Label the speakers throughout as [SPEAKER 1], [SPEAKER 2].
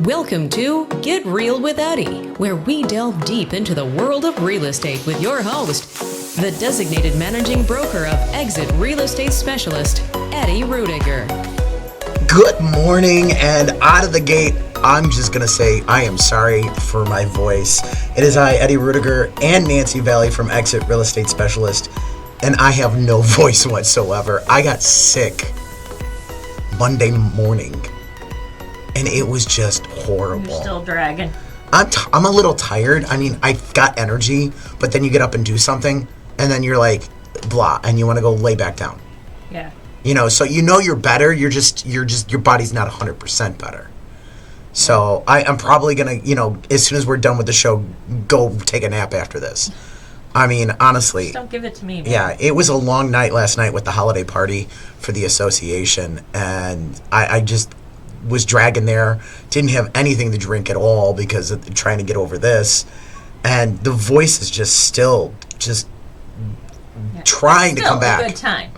[SPEAKER 1] Welcome to Get Real with Eddie, where we delve deep into the world of real estate with your host, the designated managing broker of Exit Real Estate Specialist, Eddie Rudiger.
[SPEAKER 2] Good morning, and out of the gate, I'm just going to say I am sorry for my voice. It is I, Eddie Rudiger, and Nancy Valley from Exit Real Estate Specialist, and I have no voice whatsoever. I got sick Monday morning, and it was just horrible.
[SPEAKER 3] You're still dragging.
[SPEAKER 2] I'm a little tired. I mean, I've got energy, but then you get up and do something, and then you're like, blah, and you want to go lay back down.
[SPEAKER 3] Yeah.
[SPEAKER 2] You know, so you know you're better. You're just your body's not 100% better. So I'm probably gonna, as soon as we're done with the show, go take a nap after this. I mean, honestly.
[SPEAKER 3] Just don't give it to me, man.
[SPEAKER 2] Yeah, it was a long night last night with the holiday party for the association, and I just was dragging there. Didn't have anything to drink at all because of trying to get over this, and the voice is just still trying to come back.
[SPEAKER 3] Still a good time.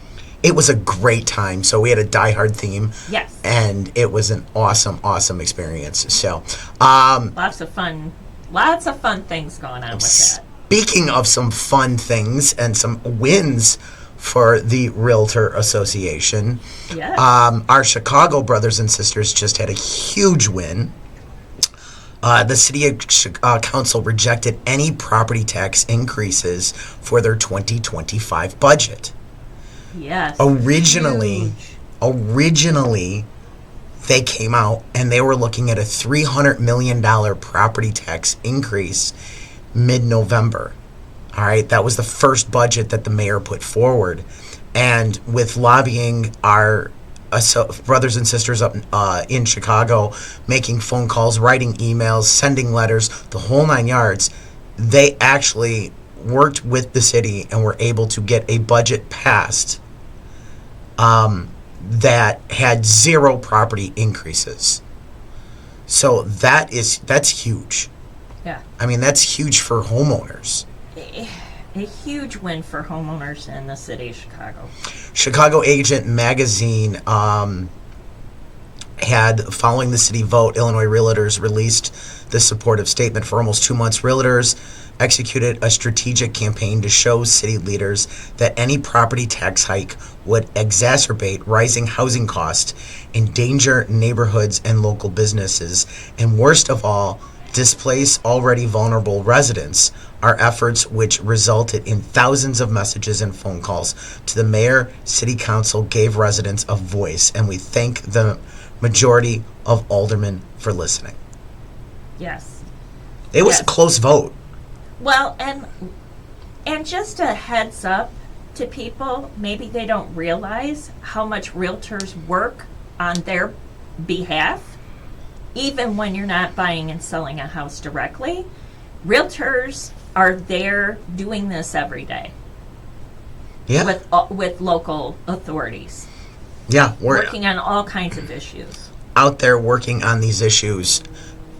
[SPEAKER 2] It was a great time. So we had a Die Hard theme.
[SPEAKER 3] Yes.
[SPEAKER 2] And it was an awesome experience. So,
[SPEAKER 3] lots of fun things going on with that.
[SPEAKER 2] Speaking of some fun things and some wins for the Realtor Association,
[SPEAKER 3] yes.
[SPEAKER 2] Our Chicago brothers and sisters just had a huge win. The City Council rejected any property tax increases for their 2025 budget.
[SPEAKER 3] Yes.
[SPEAKER 2] Originally, they came out and they were looking at a $300 million property tax increase mid-November. All right, that was the first budget that the mayor put forward. And with lobbying our brothers and sisters up in Chicago, making phone calls, writing emails, sending letters, the whole nine yards, they actually worked with the city and were able to get a budget passed that had zero property increases. So that's huge.
[SPEAKER 3] Yeah.
[SPEAKER 2] I mean, that's huge for homeowners.
[SPEAKER 3] A huge win for homeowners in the city of Chicago.
[SPEAKER 2] Chicago Agent Magazine had, following the city vote, Illinois Realtors released the supportive statement. For almost 2 months, Realtors executed a strategic campaign to show city leaders that any property tax hike would exacerbate rising housing costs, endanger neighborhoods and local businesses, and worst of all, displace already vulnerable residents. Our efforts, which resulted in thousands of messages and phone calls to the mayor, city council, gave residents a voice, and we thank the majority of aldermen for listening.
[SPEAKER 3] Yes.
[SPEAKER 2] It was a close vote.
[SPEAKER 3] Well, and just a heads up to people, maybe they don't realize how much realtors work on their behalf, even when you're not buying and selling a house directly. Realtors are there doing this every day.
[SPEAKER 2] Yeah.
[SPEAKER 3] With local authorities.
[SPEAKER 2] Yeah, we're
[SPEAKER 3] working on all kinds of issues.
[SPEAKER 2] Out there working on these issues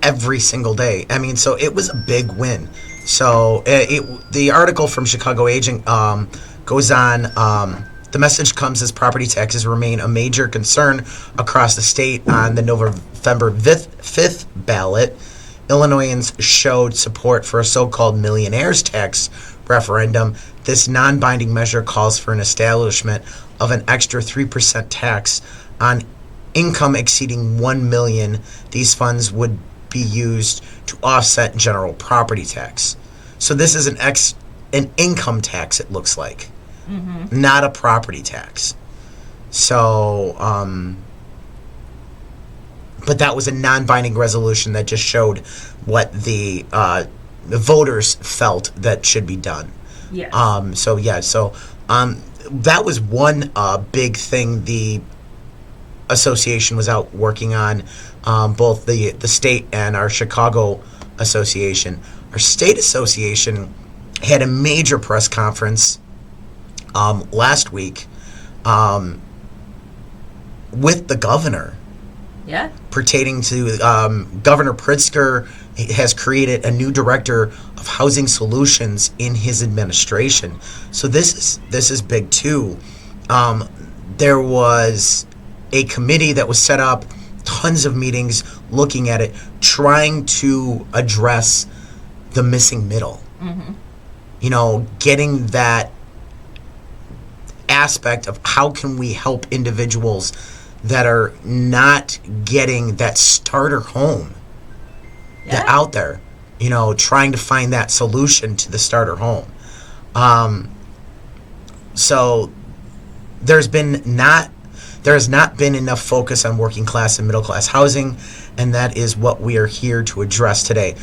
[SPEAKER 2] every single day. I mean, so it was a big win. So the article from Chicago Agent goes on, the message comes as property taxes remain a major concern across the state. On the November 5th ballot, Illinoisans showed support for a so-called millionaire's tax referendum. This non-binding measure calls for an establishment of an extra 3% tax on income exceeding $1 million. These funds would be used to offset general property tax. So this is an income tax, it looks like, not a property tax. So, but that was a non-binding resolution that just showed what the voters felt that should be done.
[SPEAKER 3] Yes.
[SPEAKER 2] That was one big thing the association was out working on, both the state and our Chicago association. Our state association had a major press conference last week with the governor.
[SPEAKER 3] Yeah.
[SPEAKER 2] Pertaining to Governor Pritzker has created a new director of housing solutions in his administration. So this is big too. There was a committee that was set up, tons of meetings looking at it, trying to address the missing middle. You know, getting that aspect of how can we help individuals that are not getting that starter home that out there, you know, trying to find that solution to the starter home. So there has not been enough focus on working class and middle class housing, and that is what we are here to address today.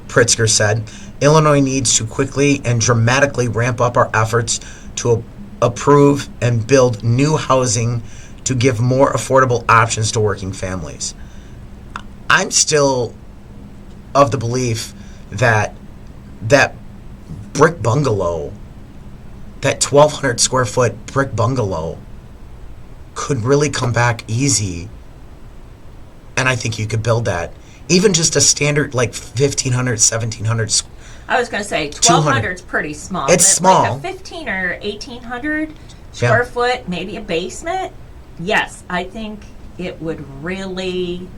[SPEAKER 2] Pritzker said, Illinois needs to quickly and dramatically ramp up our efforts to approve and build new housing to give more affordable options to working families. I'm still of the belief that that brick bungalow, that 1,200 square foot brick bungalow, could really come back easy. And I think you could build that. Even just a standard like 1,500, 1,700.
[SPEAKER 3] I was going to say 1,200 is pretty small.
[SPEAKER 2] It's small.
[SPEAKER 3] Like a 1,500 or 1,800 square foot, maybe a basement. Yes, I think it would really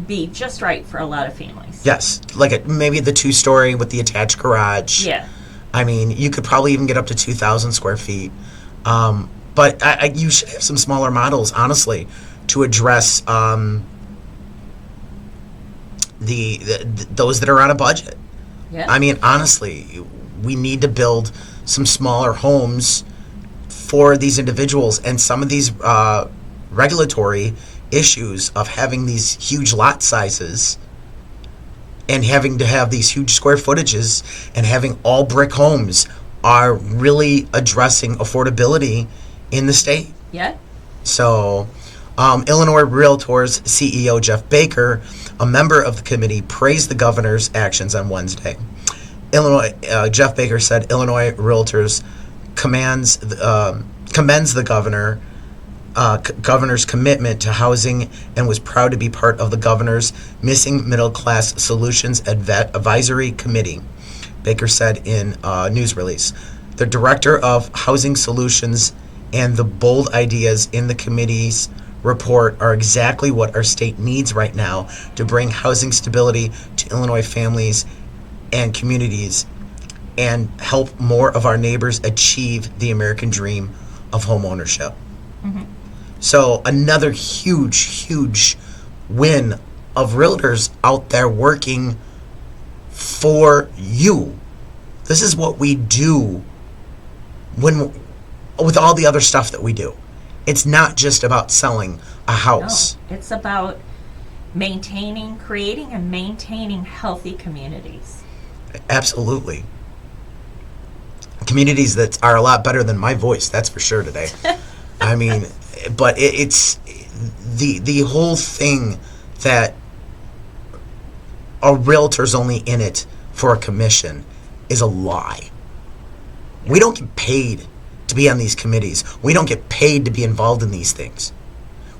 [SPEAKER 3] be just right for a lot of families.
[SPEAKER 2] Yes, like maybe the 2-story with the attached garage.
[SPEAKER 3] Yeah.
[SPEAKER 2] I mean, you could probably even get up to 2,000 square feet. But you should have some smaller models, honestly, to address those that are on a budget.
[SPEAKER 3] Yeah.
[SPEAKER 2] I mean, honestly, we need to build some smaller homes for these individuals, and some of these regulatory issues of having these huge lot sizes and having to have these huge square footages and having all brick homes are really addressing affordability in the state.
[SPEAKER 3] Yeah.
[SPEAKER 2] So, Illinois Realtors CEO Jeff Baker, a member of the committee, praised the governor's actions on Wednesday. Jeff Baker said Illinois Realtors commends the governor's commitment to housing and was proud to be part of the governor's Missing Middle Class Solutions Advisory Committee, Baker said in a news release. The director of Housing Solutions and the bold ideas in the committee's report are exactly what our state needs right now to bring housing stability to Illinois families and communities and help more of our neighbors achieve the American dream of home ownership. So another huge win of realtors out there working for you. This is what we do with all the other stuff that we do. It's not just about selling a house.
[SPEAKER 3] No, it's about creating and maintaining healthy communities.
[SPEAKER 2] Absolutely. Communities that are a lot better than my voice, that's for sure today. I mean, but it's the whole thing that a realtor's only in it for a commission is a lie. We don't get paid to be on these committees. We don't get paid to be involved in these things.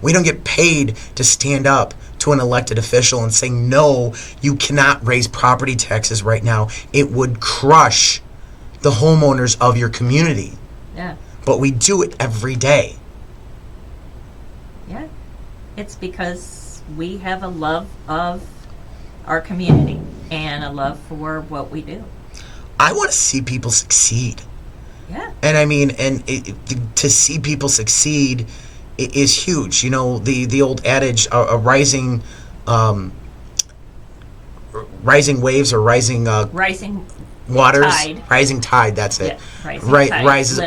[SPEAKER 2] We don't get paid to stand up to an elected official and say, no, you cannot raise property taxes right now. It would crush the homeowners of your community.
[SPEAKER 3] Yeah.
[SPEAKER 2] But we do it every day.
[SPEAKER 3] Yeah. It's because we have a love of our community and a love for what we do.
[SPEAKER 2] I want to see people succeed.
[SPEAKER 3] Yeah.
[SPEAKER 2] And I mean, to see people succeed is huge. You know, the old adage, a rising waves or rising waters, rising tide. That's it.
[SPEAKER 3] Yeah, rising tide
[SPEAKER 2] rises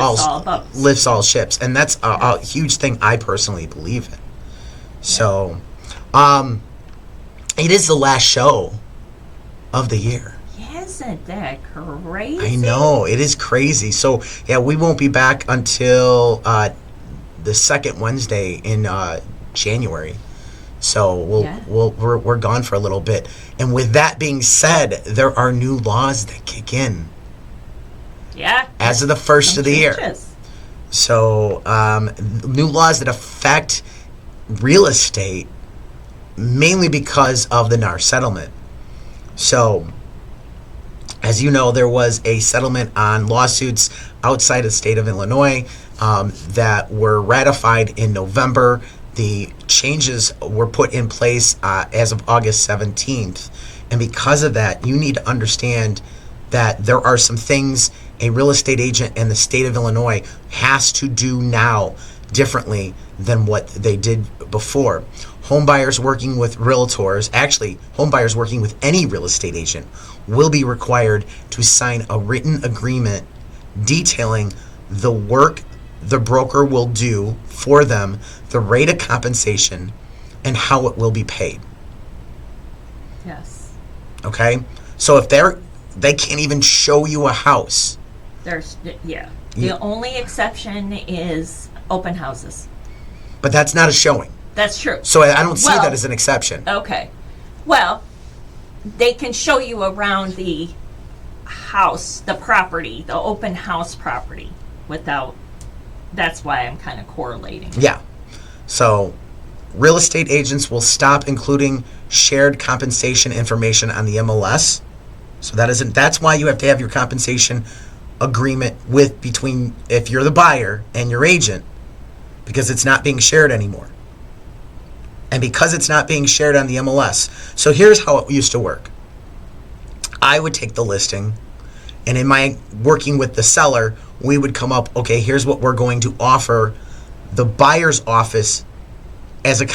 [SPEAKER 3] lifts all
[SPEAKER 2] ships, and that's a huge thing I personally believe in. So, it is the last show of the year.
[SPEAKER 3] Isn't that crazy?
[SPEAKER 2] I know, it is crazy. So yeah, we won't be back until the second Wednesday in January. So we're gone for a little bit. And with that being said, there are new laws that kick in.
[SPEAKER 3] Yeah.
[SPEAKER 2] As of the first of the year. So new laws that affect real estate, mainly because of the NAR settlement. So, as you know, there was a settlement on lawsuits outside of the state of Illinois that were ratified in November. the changes were put in place as of August 17th. And because of that, you need to understand that there are some things a real estate agent in the state of Illinois has to do now differently than what they did before. Home buyers working with realtors, actually home buyers working with any real estate agent, will be required to sign a written agreement detailing the work the broker will do for them, the rate of compensation, and how it will be paid.
[SPEAKER 3] Yes.
[SPEAKER 2] Okay? So if they can't even show you a house.
[SPEAKER 3] Yeah. The only exception is open houses.
[SPEAKER 2] But that's not a showing.
[SPEAKER 3] That's true.
[SPEAKER 2] So I don't see that as an exception.
[SPEAKER 3] Okay. Well, they can show you around the house, the property, the open house property without, that's why I'm kind of correlating.
[SPEAKER 2] Yeah. So real estate agents will stop including shared compensation information on the MLS. So that's why you have to have your compensation agreement between if you're the buyer and your agent, because it's not being shared anymore. And because it's not being shared on the MLS. So here's how it used to work. I would take the listing, and in my working with the seller, we would come up, okay, here's what we're going to offer the buyer's office as a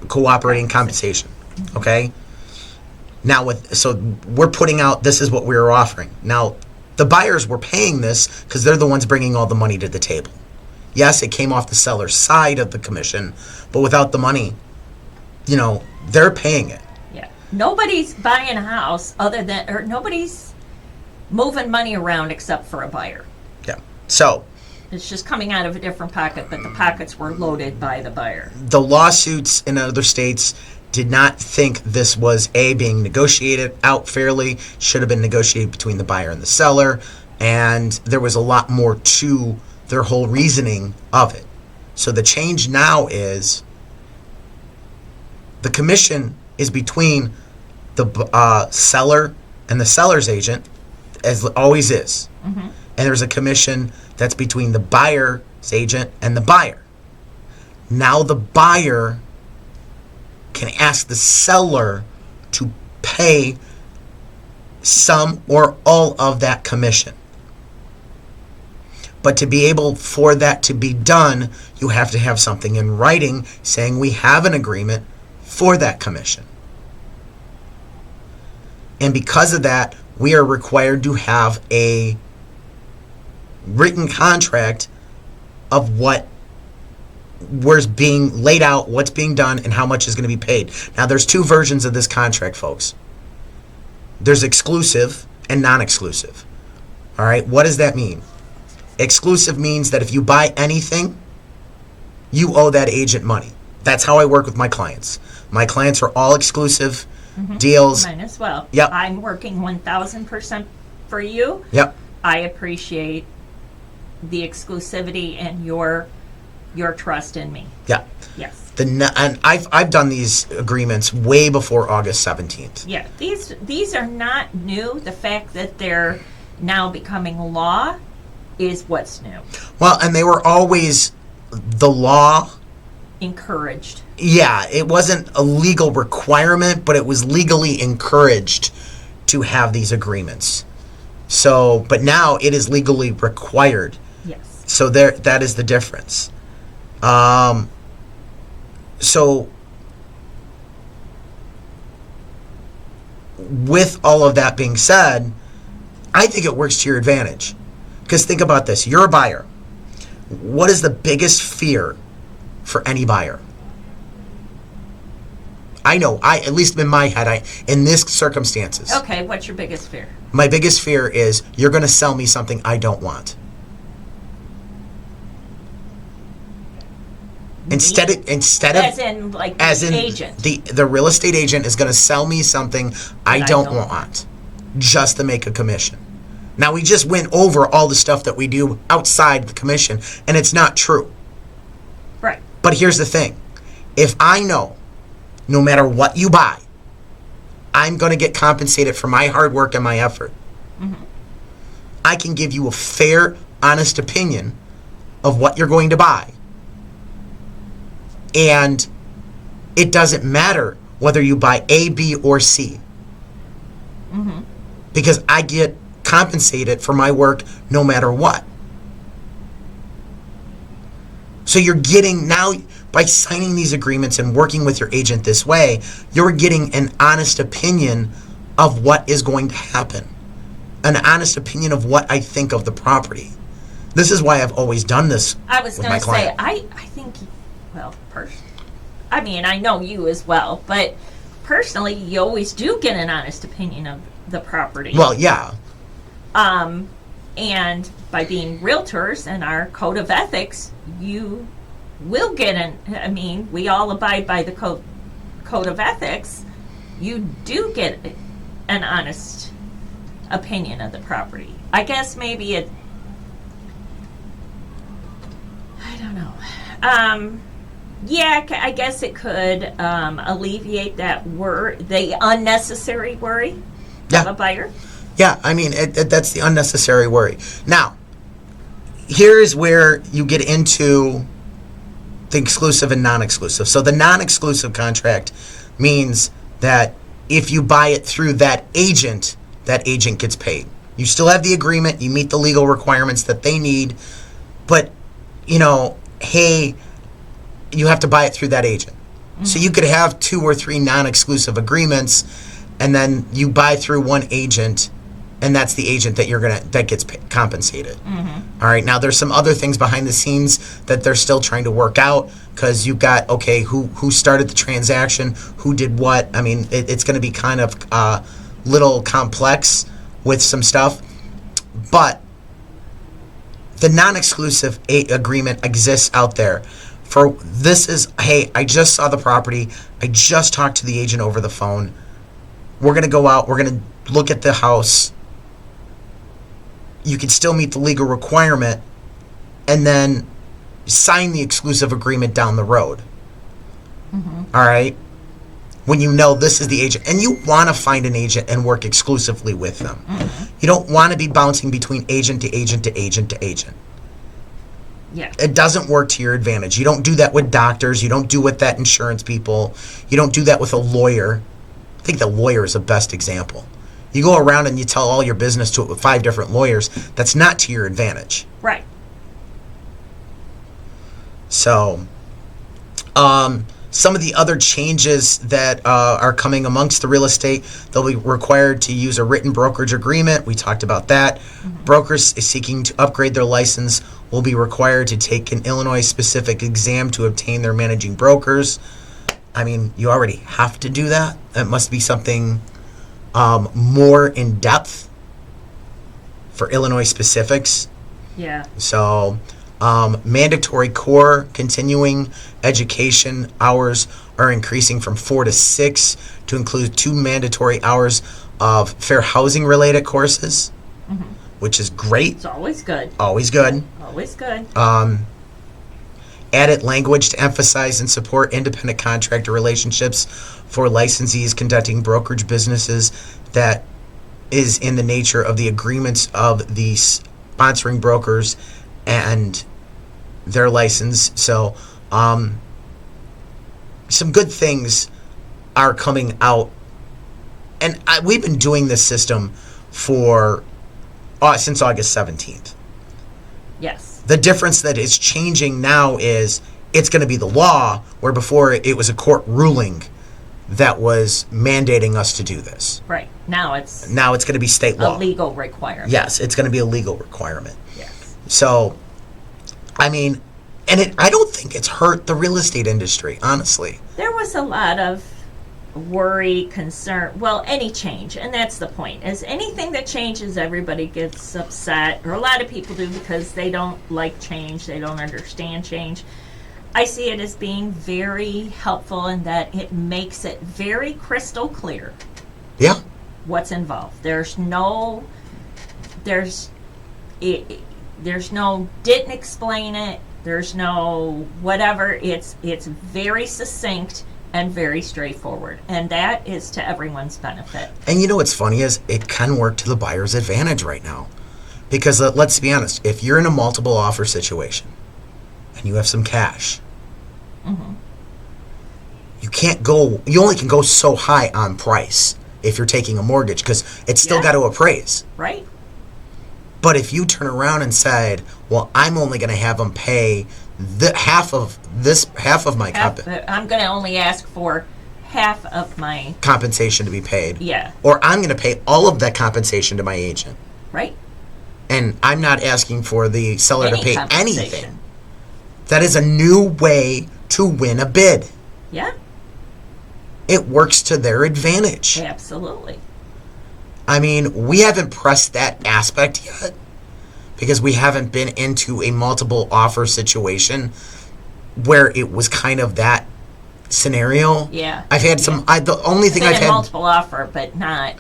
[SPEAKER 2] cooperating compensation. Okay? Now so we're putting out, this is what we were offering. Now, the buyers were paying this because they're the ones bringing all the money to the table. Yes, it came off the seller's side of the commission, but without the money, they're paying it.
[SPEAKER 3] Yeah. Nobody's buying a house or nobody's moving money around except for a buyer.
[SPEAKER 2] Yeah. So
[SPEAKER 3] it's just coming out of a different pocket, but the pockets were loaded by the buyer.
[SPEAKER 2] The lawsuits in other states did not think this was being negotiated out fairly, should have been negotiated between the buyer and the seller, and there was a lot more to their whole reasoning of it. So the change now is the commission is between the seller and the seller's agent, as it always is. Mm-hmm. And there's a commission that's between the buyer's agent and the buyer. Now the buyer can ask the seller to pay some or all of that commission. But to be able for that to be done, you have to have something in writing saying we have an agreement for that commission. And because of that, we are required to have a written contract of what was being laid out, what's being done, and how much is going to be paid. Now, there's two versions of this contract, folks. There's exclusive and non-exclusive. All right, what does that mean? Exclusive means that if you buy anything, you owe that agent money. That's how I work with my clients. My clients are all exclusive deals.
[SPEAKER 3] Mine as well.
[SPEAKER 2] Yep.
[SPEAKER 3] I'm working 1,000% for you.
[SPEAKER 2] Yep.
[SPEAKER 3] I appreciate the exclusivity and your trust in me.
[SPEAKER 2] Yeah.
[SPEAKER 3] Yes.
[SPEAKER 2] And I've done these agreements way before August 17th.
[SPEAKER 3] Yeah. These are not new. The fact that they're now becoming law is what's new.
[SPEAKER 2] Well, and they were always the law.
[SPEAKER 3] Encouraged.
[SPEAKER 2] Yeah, it wasn't a legal requirement, but it was legally encouraged to have these agreements. So, but now it is legally required.
[SPEAKER 3] Yes.
[SPEAKER 2] So that is the difference. So with all of that being said, I think it works to your advantage. Because think about this. You're a buyer. What is the biggest fear for any buyer? I know, at least in my head, in this circumstances.
[SPEAKER 3] Okay, what's your biggest fear?
[SPEAKER 2] My biggest fear is you're going to sell me something I don't want. Instead of
[SPEAKER 3] as in like the agent.
[SPEAKER 2] The real estate agent is going to sell me something I don't want just to make a commission. Now, we just went over all the stuff that we do outside the commission, and it's not true.
[SPEAKER 3] Right.
[SPEAKER 2] But here's the thing. If I know, no matter what you buy, I'm going to get compensated for my hard work and my effort, I can give you a fair, honest opinion of what you're going to buy And it doesn't matter whether you buy A, B, or C. Because I get compensated for my work no matter what. So you're getting now, by signing these agreements and working with your agent this way, you're getting an honest opinion of what is going to happen. An honest opinion of what I think of the property. This is why I've always done this
[SPEAKER 3] I was
[SPEAKER 2] with
[SPEAKER 3] going
[SPEAKER 2] my
[SPEAKER 3] to say,
[SPEAKER 2] client.
[SPEAKER 3] I think, well, I mean, I know you as well, but personally, you always do get an honest opinion of the property.
[SPEAKER 2] Well, yeah.
[SPEAKER 3] And by being realtors and our code of ethics, you will get I mean, we all abide by the code of ethics. You do get an honest opinion of the property. I guess maybe I don't know. Yeah, I guess it could alleviate that the unnecessary worry of a buyer.
[SPEAKER 2] Yeah, I mean, that's the unnecessary worry. Now, here's where you get into the exclusive and non-exclusive. So the non-exclusive contract means that if you buy it through that agent gets paid. You still have the agreement, you meet the legal requirements that they need, but, hey, you have to buy it through that agent. So you could have 2 or 3 non-exclusive agreements, and then you buy through one agent, and that's the agent that gets compensated. All right. Now there's some other things behind the scenes that they're still trying to work out, because you've got, okay, who started the transaction, who did what. I mean, it's going to be kind of little complex with some stuff, but the non-exclusive agreement exists out there. For this is, hey, I just saw the property, I just talked to the agent over the phone. We're going to go out, we're going to look at the house. You can still meet the legal requirement and then sign the exclusive agreement down the road. All right? When you know this is the agent. And you want to find an agent and work exclusively with them. You don't want to be bouncing between agent to agent to agent to agent.
[SPEAKER 3] Yeah.
[SPEAKER 2] It doesn't work to your advantage. You don't do that with doctors. You don't do with that insurance people. You don't do that with a lawyer. I think the lawyer is the best example. You go around and you tell all your business to 5 different lawyers. That's not to your advantage.
[SPEAKER 3] Right.
[SPEAKER 2] So, some of the other changes that are coming amongst the real estate, they'll be required to use a written brokerage agreement. We talked about that. Brokers seeking to upgrade their license will be required to take an Illinois-specific exam to obtain their managing brokers. I mean, you already have to do that. That must be something more in depth for Illinois specifics.
[SPEAKER 3] Yeah.
[SPEAKER 2] So, mandatory core continuing education hours are increasing from 4 to 6 to include 2 mandatory hours of fair housing related courses, which is great.
[SPEAKER 3] It's always good.
[SPEAKER 2] Always good.
[SPEAKER 3] Always good.
[SPEAKER 2] Added language to emphasize and support independent contractor relationships for licensees conducting brokerage businesses that is in the nature of the agreements of the sponsoring brokers and their license. So some good things are coming out, and we've been doing this system for since August 17th.
[SPEAKER 3] Yes.
[SPEAKER 2] The difference that is changing now is it's going to be the law, where before it was a court ruling that was mandating us to do this.
[SPEAKER 3] Right. Now it's
[SPEAKER 2] going to be state law.
[SPEAKER 3] a legal requirement.
[SPEAKER 2] Yes, it's going to be a legal requirement.
[SPEAKER 3] Yes.
[SPEAKER 2] So, I mean, and I don't think it's hurt the real estate industry, honestly.
[SPEAKER 3] There was a lot of worry, concern, well, any change, and that's the point, is anything that changes, everybody gets upset, or a lot of people do, because they don't like change, they don't understand change. I see it as being very helpful in that it makes it very crystal clear
[SPEAKER 2] Yeah.
[SPEAKER 3] what's involved. There's no didn't explain it, there's no whatever. It's very succinct and very straightforward, and that is to everyone's benefit.
[SPEAKER 2] And you know what's funny is it can work to the buyer's advantage right now, because let's be honest, if you're in a multiple offer situation and you have some cash, you only can go so high on price if you're taking a mortgage, because it's still got to appraise.
[SPEAKER 3] Right.
[SPEAKER 2] But if you turn around and said, well, I'm only going to have them pay half of my
[SPEAKER 3] I'm going to only ask for half of my
[SPEAKER 2] compensation to be paid.
[SPEAKER 3] Yeah.
[SPEAKER 2] Or I'm going to pay all of that compensation to my agent.
[SPEAKER 3] Right.
[SPEAKER 2] And I'm not asking for the seller to pay
[SPEAKER 3] compensation.
[SPEAKER 2] anything. That is a new way to win a bid.
[SPEAKER 3] Yeah.
[SPEAKER 2] It works to their advantage.
[SPEAKER 3] Absolutely.
[SPEAKER 2] I mean, we haven't pressed that aspect yet because we haven't been into a multiple offer situation where it was kind of that scenario.
[SPEAKER 3] Yeah.
[SPEAKER 2] I've had some. The only thing I've had
[SPEAKER 3] multiple offer, but not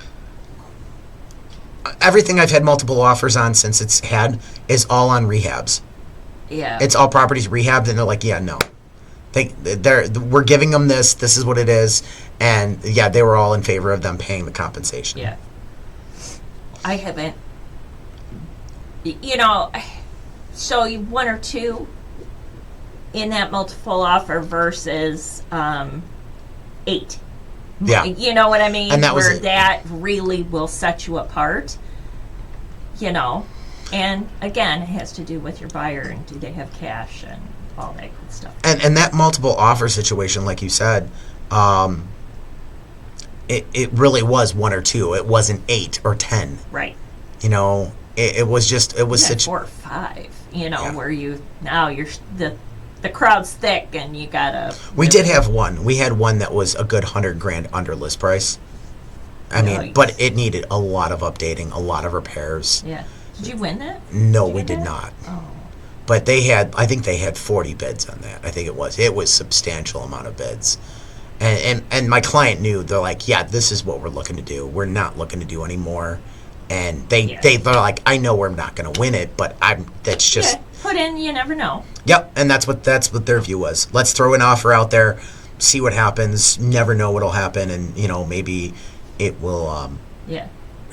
[SPEAKER 2] everything I've had multiple offers on since it's had is all on rehabs.
[SPEAKER 3] Yeah.
[SPEAKER 2] It's all properties rehabbed, and they're like, yeah, no. We're giving them this. This is what it is, and yeah, they were all in favor of them paying the compensation.
[SPEAKER 3] Yeah. I haven't, so one or two in that multiple offer versus 8.
[SPEAKER 2] Yeah.
[SPEAKER 3] You know what I mean?
[SPEAKER 2] And
[SPEAKER 3] that really will set you apart, and again, it has to do with your buyer and do they have cash and all that good stuff.
[SPEAKER 2] And that multiple offer situation, like you said, it really was 1 or 2. It wasn't 8 or 10.
[SPEAKER 3] Right.
[SPEAKER 2] It was just, it was such
[SPEAKER 3] 4 or 5, where you're the crowd's thick and you gotta.
[SPEAKER 2] We did have one. We had one that was a good $100,000 under list price. I mean, but it needed a lot of updating, a lot of repairs.
[SPEAKER 3] Yeah. Did you win that?
[SPEAKER 2] No, we did not.
[SPEAKER 3] Oh.
[SPEAKER 2] But I think they had 40 bids on that. I think it was substantial amount of bids. And my client knew. They're like, yeah, this is what we're looking to do. We're not looking to do any more. And they're like, I know we're not going to win it, but that's just
[SPEAKER 3] put in. You never know.
[SPEAKER 2] Yep, and that's what their view was. Let's throw an offer out there, see what happens. Never know what'll happen, and maybe it will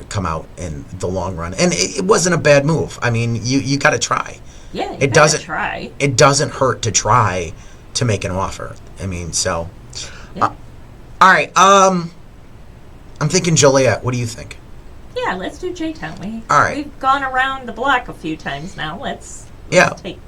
[SPEAKER 2] come out in the long run. And it wasn't a bad move. I mean, you got to try.
[SPEAKER 3] Yeah,
[SPEAKER 2] it doesn't
[SPEAKER 3] try.
[SPEAKER 2] It doesn't hurt to try to make an offer. I mean, so.
[SPEAKER 3] Yeah.
[SPEAKER 2] All right. I'm thinking Joliet. What do you think?
[SPEAKER 3] Yeah, let's do J-Town.
[SPEAKER 2] All right.
[SPEAKER 3] We've gone around the block a few times now. Let's take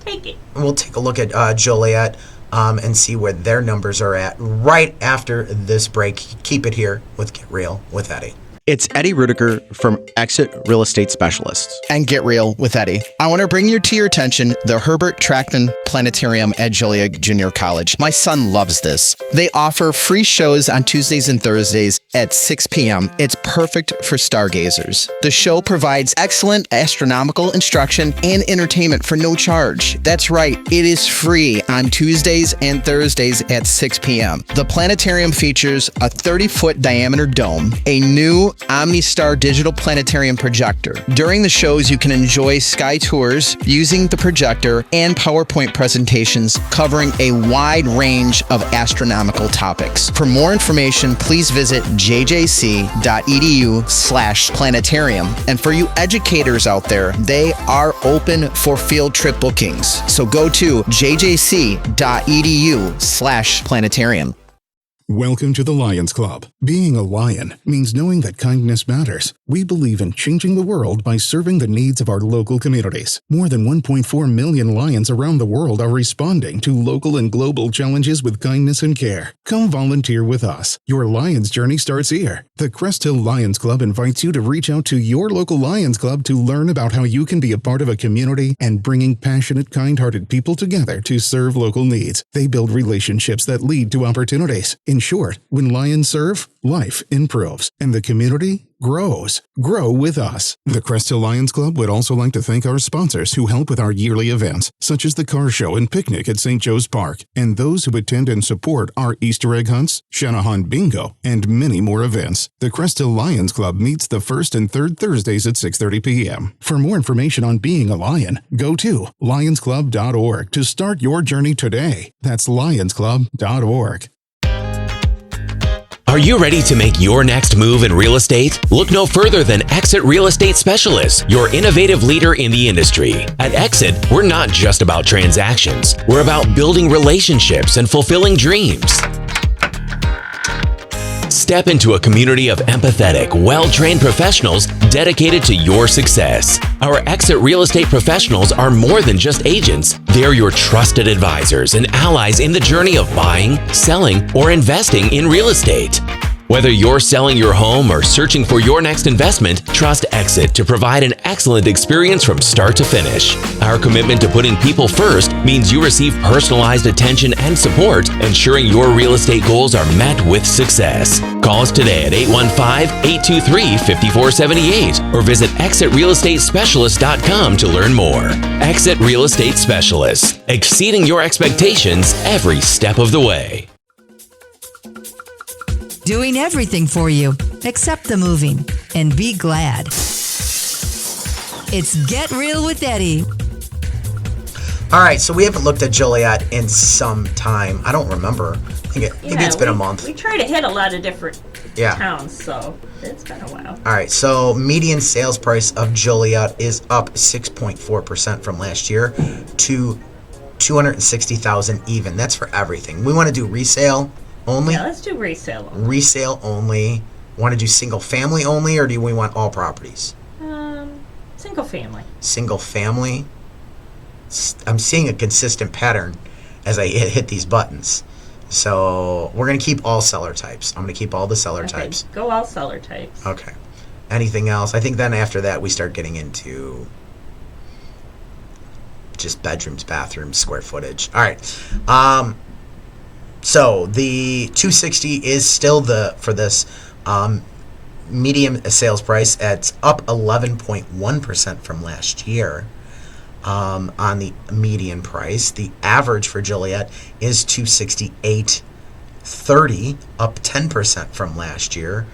[SPEAKER 3] it.
[SPEAKER 2] We'll take a look at Joliet and see where their numbers are at right after this break. Keep it here with Get Real with Eddie.
[SPEAKER 4] It's Eddie Rudiger from Exit Real Estate Specialists. And Get Real with Eddie. I want to bring to your attention the Herbert Trackman Planetarium at Joliet Junior College. My son loves this. They offer free shows on Tuesdays and Thursdays at 6 p.m. It's perfect for stargazers. The show provides excellent astronomical instruction and entertainment for no charge. That's right, it is free on Tuesdays and Thursdays at 6 p.m. The planetarium features a 30-foot diameter dome, a new OmniStar digital planetarium projector. During the shows, you can enjoy sky tours using the projector and PowerPoint presentations covering a wide range of astronomical topics. For more information, please visit jjc.edu/planetarium. And for you educators out there, they are open for field trip bookings. So go to jjc.edu/planetarium.
[SPEAKER 5] Welcome to the Lions Club. Being a lion means knowing that kindness matters. We believe in changing the world by serving the needs of our local communities. More than 1.4 million lions around the world are responding to local and global challenges with kindness and care. Come volunteer with us. Your Lions journey starts here. The Crest Hill Lions Club invites you to reach out to your local Lions Club to learn about how you can be a part of a community and bringing passionate, kind-hearted people together to serve local needs. They build relationships that lead to opportunities. In short, when lions serve, life improves, and the community grows. Grow with us. The Crest Hill Lions Club would also like to thank our sponsors who help with our yearly events, such as the car show and picnic at St. Joe's Park, and those who attend and support our Easter egg hunts, Shanahan Bingo, and many more events. The Crest Hill Lions Club meets the first and third Thursdays at 6:30 p.m. For more information on being a lion, go to lionsclub.org to start your journey today. That's lionsclub.org.
[SPEAKER 6] Are you ready to make your next move in real estate? Look no further than Exit Real Estate Specialists, your innovative leader in the industry. At Exit, we're not just about transactions. We're about building relationships and fulfilling dreams. Step into a community of empathetic, well-trained professionals dedicated to your success. Our Exit Real Estate professionals are more than just agents. They're your trusted advisors and allies in the journey of buying, selling, or investing in real estate. Whether you're selling your home or searching for your next investment, trust Exit to provide an excellent experience from start to finish. Our commitment to putting people first means you receive personalized attention and support, ensuring your real estate goals are met with success. Call us today at 815-823-5478 or visit exitrealestatespecialist.com to learn more. Exit Real Estate Specialists, exceeding your expectations every step of the way.
[SPEAKER 7] Doing everything for you except the moving, and be glad. It's Get Real with Eddie.
[SPEAKER 2] All right, so we haven't looked at Joliet in some time. I don't remember. I think it's been a month.
[SPEAKER 3] We try to hit a lot of different
[SPEAKER 2] Yeah.
[SPEAKER 3] towns, so it's been a while.
[SPEAKER 2] All right, so median sales price of Joliet is up 6.4% from last year to $260,000 even. That's for everything. We want to do resale only?
[SPEAKER 3] Yeah, let's do resale only.
[SPEAKER 2] Resale only. Want to do single family only, or do we want all properties?
[SPEAKER 3] Single family.
[SPEAKER 2] Single family. I'm seeing a consistent pattern as I hit these buttons. So we're going to keep all seller types. I'm going to keep all the seller types.
[SPEAKER 3] Go all seller types.
[SPEAKER 2] Okay. Anything else? I think then after that we start getting into just bedrooms, bathrooms, square footage. All right. So the 260 is still for this medium sales price. It's up 11.1% from last year on the median price. The average for Joliet is 268.30, up 10% from last year.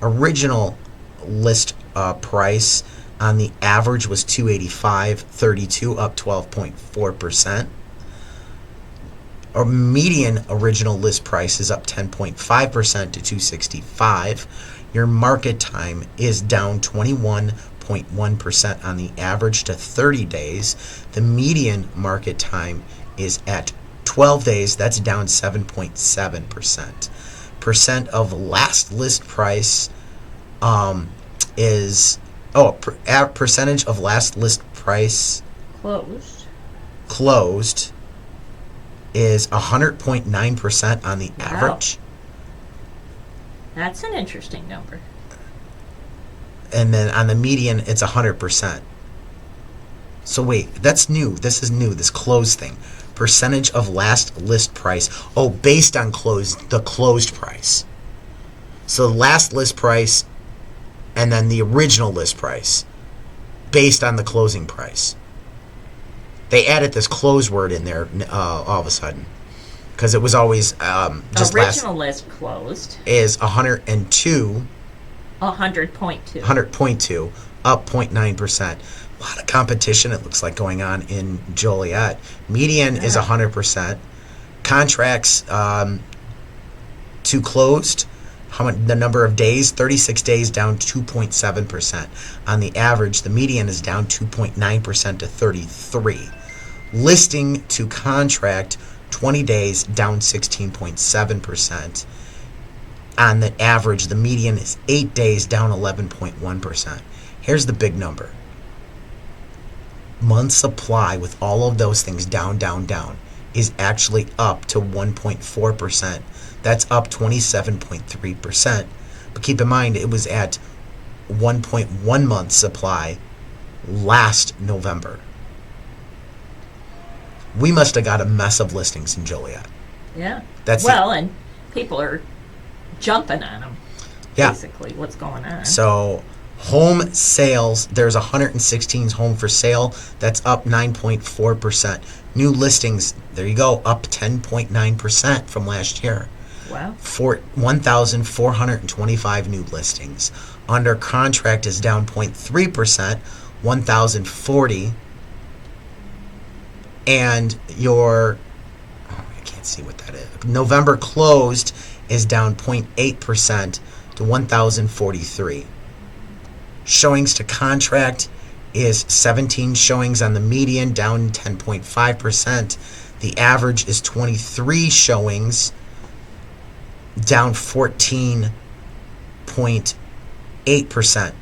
[SPEAKER 2] Original list price on the average was 285.32, up 12.4%. Our median original list price is up 10.5% to 265. Your market time is down 21.1% on the average to 30 days. The median market time is at 12 days. That's down 7.7%. Percent of last list price percentage of last list price closed is 100.9% on the average.
[SPEAKER 3] That's an interesting number.
[SPEAKER 2] And then on the median, it's 100%. So wait, that's new. This is new, this closed thing. Percentage of last list price. Oh, based on the closed price. So the last list price and then the original list price based on the closing price. They added this close word in there all of a sudden because it was always just
[SPEAKER 3] original list closed
[SPEAKER 2] is 102.
[SPEAKER 3] 100.2,
[SPEAKER 2] up 0.9%. A lot of competition it looks like going on in Joliet. Median is 100%. Contracts to closed, the number of days, 36 days, down 2.7%. On the average, the median is down 2.9% to 33. Listing to contract, 20 days, down 16.7%. On the average, the median is 8 days, down 11.1%. Here's the big number. Month supply with all of those things down, is actually up to 1.4%. That's up 27.3%. But keep in mind, it was at 1.1 month supply last November. We must have got a mess of listings in Joliet.
[SPEAKER 3] Yeah.
[SPEAKER 2] That's
[SPEAKER 3] and people are jumping on them.
[SPEAKER 2] Yeah.
[SPEAKER 3] Basically, what's going on.
[SPEAKER 2] So, home sales, there's 116 home for sale. That's up 9.4%. New listings, there you go, up 10.9% from last year.
[SPEAKER 3] Wow.
[SPEAKER 2] 1,425 new listings. Under contract is down 0.3%, 1,040. And I can't see what that is. November closed is down 0.8% to 1,043. Showings to contract is 17 showings on the median, down 10.5%. The average is 23 showings, down 14 8.8%.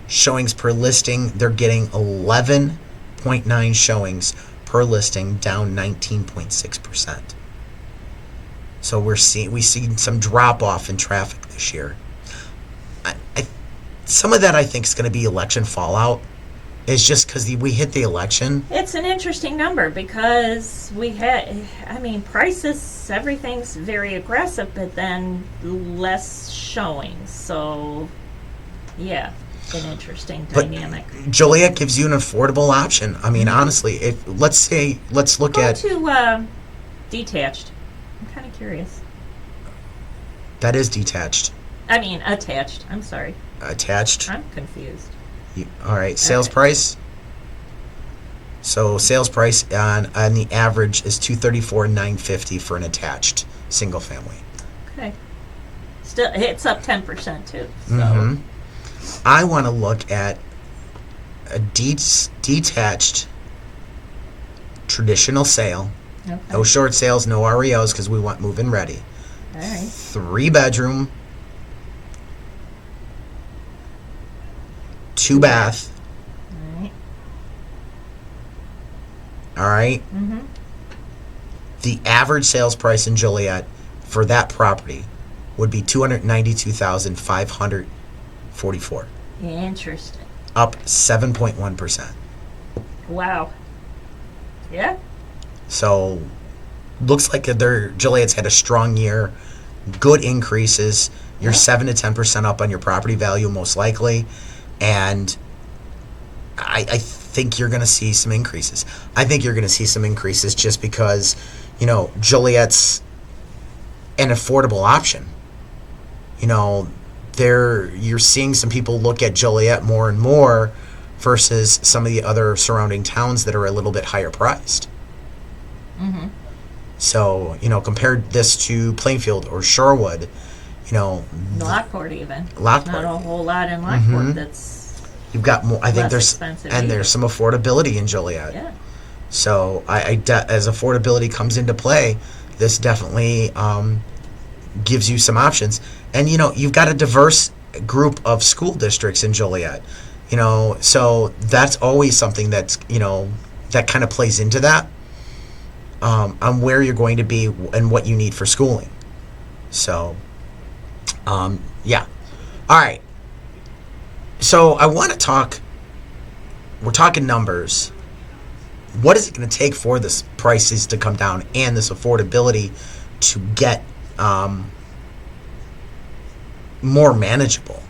[SPEAKER 2] Showings per listing, they're getting 11.9 showings per listing, down 19.6%. So we see some drop off in traffic this year. Some of that I think is going to be election fallout. It's just because we hit the election.
[SPEAKER 3] It's an interesting number because prices, everything's very aggressive, but then less showings. So, yeah, an interesting dynamic.
[SPEAKER 2] Joliet gives you an affordable option. I mean, honestly, let's look
[SPEAKER 3] Go
[SPEAKER 2] at
[SPEAKER 3] to detached. I'm kind of curious.
[SPEAKER 2] that is detached.
[SPEAKER 3] Attached. I'm sorry.
[SPEAKER 2] Attached.
[SPEAKER 3] I'm confused.
[SPEAKER 2] All right, sales
[SPEAKER 3] Okay.
[SPEAKER 2] price. So sales price on the average is $234,950 for an attached single family.
[SPEAKER 3] Okay. Still, it's up 10% too. So.
[SPEAKER 2] Mm-hmm. I want to look at a detached traditional sale.
[SPEAKER 3] Okay.
[SPEAKER 2] No short sales, no REOs because we want move-in ready.
[SPEAKER 3] All right.
[SPEAKER 2] 3-bedroom, 2-bath.
[SPEAKER 3] All right.
[SPEAKER 2] All right.
[SPEAKER 3] Mm-hmm.
[SPEAKER 2] The average sales price in Joliet for that property would be $292,544,
[SPEAKER 3] Interesting.
[SPEAKER 2] up 7.1%.
[SPEAKER 3] Wow. Yeah.
[SPEAKER 2] So looks like Joliet's had a strong year, good increases. You're 7 to 10% up on your property value most likely, and I think you're going to see some increases. I think you're going to see some increases just because, Joliet's an affordable option. You're seeing some people look at Joliet more and more versus some of the other surrounding towns that are a little bit higher priced.
[SPEAKER 3] Mm-hmm.
[SPEAKER 2] So, compared this to Plainfield or Shorewood,
[SPEAKER 3] Lockport even.
[SPEAKER 2] Lockport.
[SPEAKER 3] Not a whole lot in Lockport
[SPEAKER 2] Mhm.
[SPEAKER 3] that's
[SPEAKER 2] you've got more. I think
[SPEAKER 3] less
[SPEAKER 2] there's
[SPEAKER 3] expensive
[SPEAKER 2] and
[SPEAKER 3] either.
[SPEAKER 2] there's some affordability in Joliet.
[SPEAKER 3] Yeah.
[SPEAKER 2] So, as affordability comes into play, this definitely gives you some options. And you've got a diverse group of school districts in Joliet. So that's always something that's that kind of plays into that. On where you're going to be and what you need for schooling. So, yeah. All right. So I want to talk, we're talking numbers. What is it going to take for this prices to come down and this affordability to get more manageable?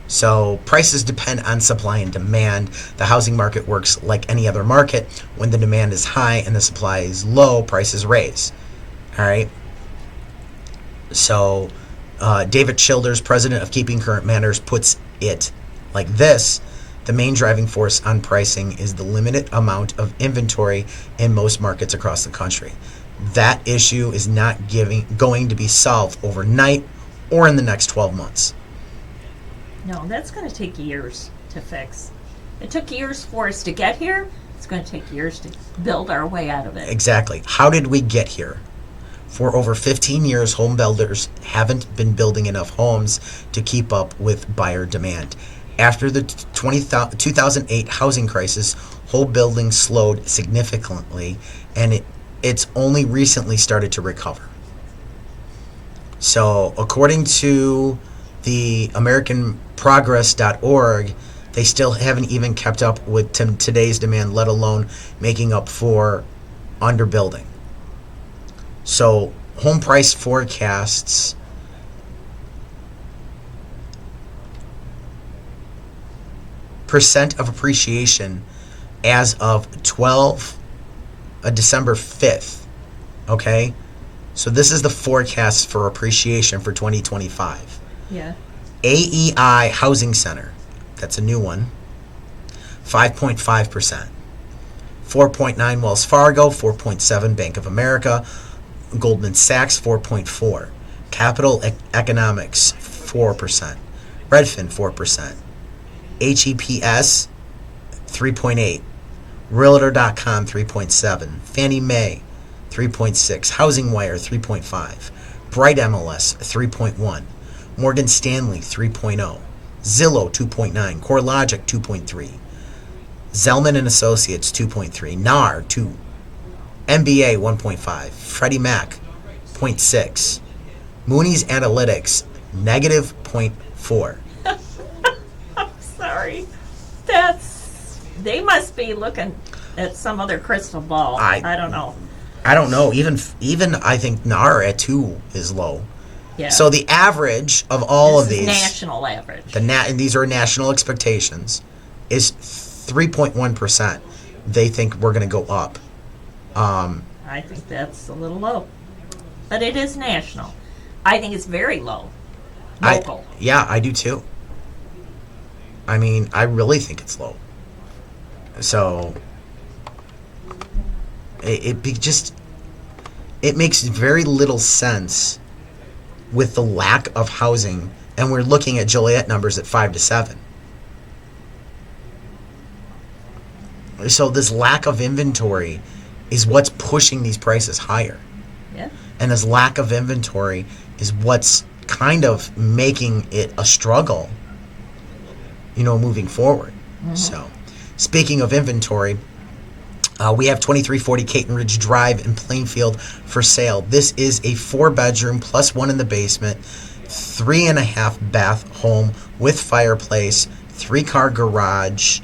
[SPEAKER 2] So prices depend on supply and demand. The housing market works like any other market. When the demand is high and the supply is low, prices raise. All right. So David Childers, president of Keeping Current Matters, puts it like this: the main driving force on pricing is the limited amount of inventory in most markets across the country. That issue is not going to be solved overnight or in the next 12 months.
[SPEAKER 3] No, that's going to take years to fix. It took years for us to get here. It's going to take years to build our way out of it.
[SPEAKER 2] Exactly. How did we get here? For over 15 years, home builders haven't been building enough homes to keep up with buyer demand. After the 2008 housing crisis, home building slowed significantly, and it's only recently started to recover. So, according to the AmericanProgress.org, they still haven't even kept up with today's demand, let alone making up for underbuilding. So, home price forecasts percent of appreciation as of December 5th. Okay? So, this is the forecast for appreciation for 2025.
[SPEAKER 3] Yeah.
[SPEAKER 2] AEI Housing Center, that's a new one, 5.5%. 4.9 Wells Fargo, 4.7 Bank of America, Goldman Sachs, 4.4. Capital Economics, 4%. Redfin, 4%. HEPS, 3.8. Realtor.com, 3.7. Fannie Mae, 3.6. Housing Wire, 3.5. Bright MLS, 3.1. Morgan Stanley 3.0, Zillow 2.9, CoreLogic 2.3, Zelman and Associates 2.3, NAR 2, MBA 1.5, Freddie Mac 0.6, Moody's Analytics negative 0.4.
[SPEAKER 3] Sorry. They must be looking at some other crystal ball. I don't know.
[SPEAKER 2] I don't know. Even I think NAR at 2 is low.
[SPEAKER 3] Yeah.
[SPEAKER 2] So the average of all
[SPEAKER 3] This
[SPEAKER 2] of
[SPEAKER 3] is
[SPEAKER 2] these,
[SPEAKER 3] national average.
[SPEAKER 2] and these are national expectations, is 3.1%. They think we're going to go up.
[SPEAKER 3] I think that's a little low. But it is national. I think it's very low. Local.
[SPEAKER 2] I do too. I mean, I really think it's low. So it makes very little sense with the lack of housing, and we're looking at Joliet numbers at 5 to 7. So this lack of inventory is what's pushing these prices higher.
[SPEAKER 3] Yeah.
[SPEAKER 2] And this lack of inventory is what's kind of making it a struggle, moving forward.
[SPEAKER 3] Mm-hmm.
[SPEAKER 2] So, speaking of inventory, we have 2340 Caton Ridge Drive in Plainfield for sale. This is a 4-bedroom plus 1 in the basement, 3.5 bath home with fireplace, 3-car garage.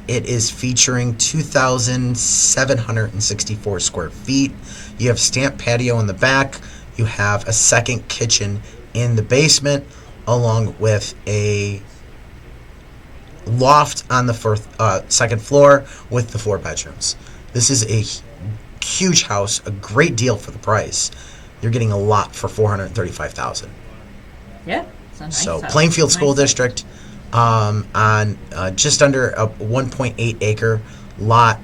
[SPEAKER 2] It is featuring 2,764 square feet. You have stamped patio in the back. You have a second kitchen in the basement, along with a loft on the second floor with the 4 bedrooms. This is a huge house, a great deal for the price. You're getting a lot for $435,000.
[SPEAKER 3] Yeah. It's a nice
[SPEAKER 2] So
[SPEAKER 3] house.
[SPEAKER 2] Plainfield School
[SPEAKER 3] Nice.
[SPEAKER 2] District, on just under a 1.8 acre lot.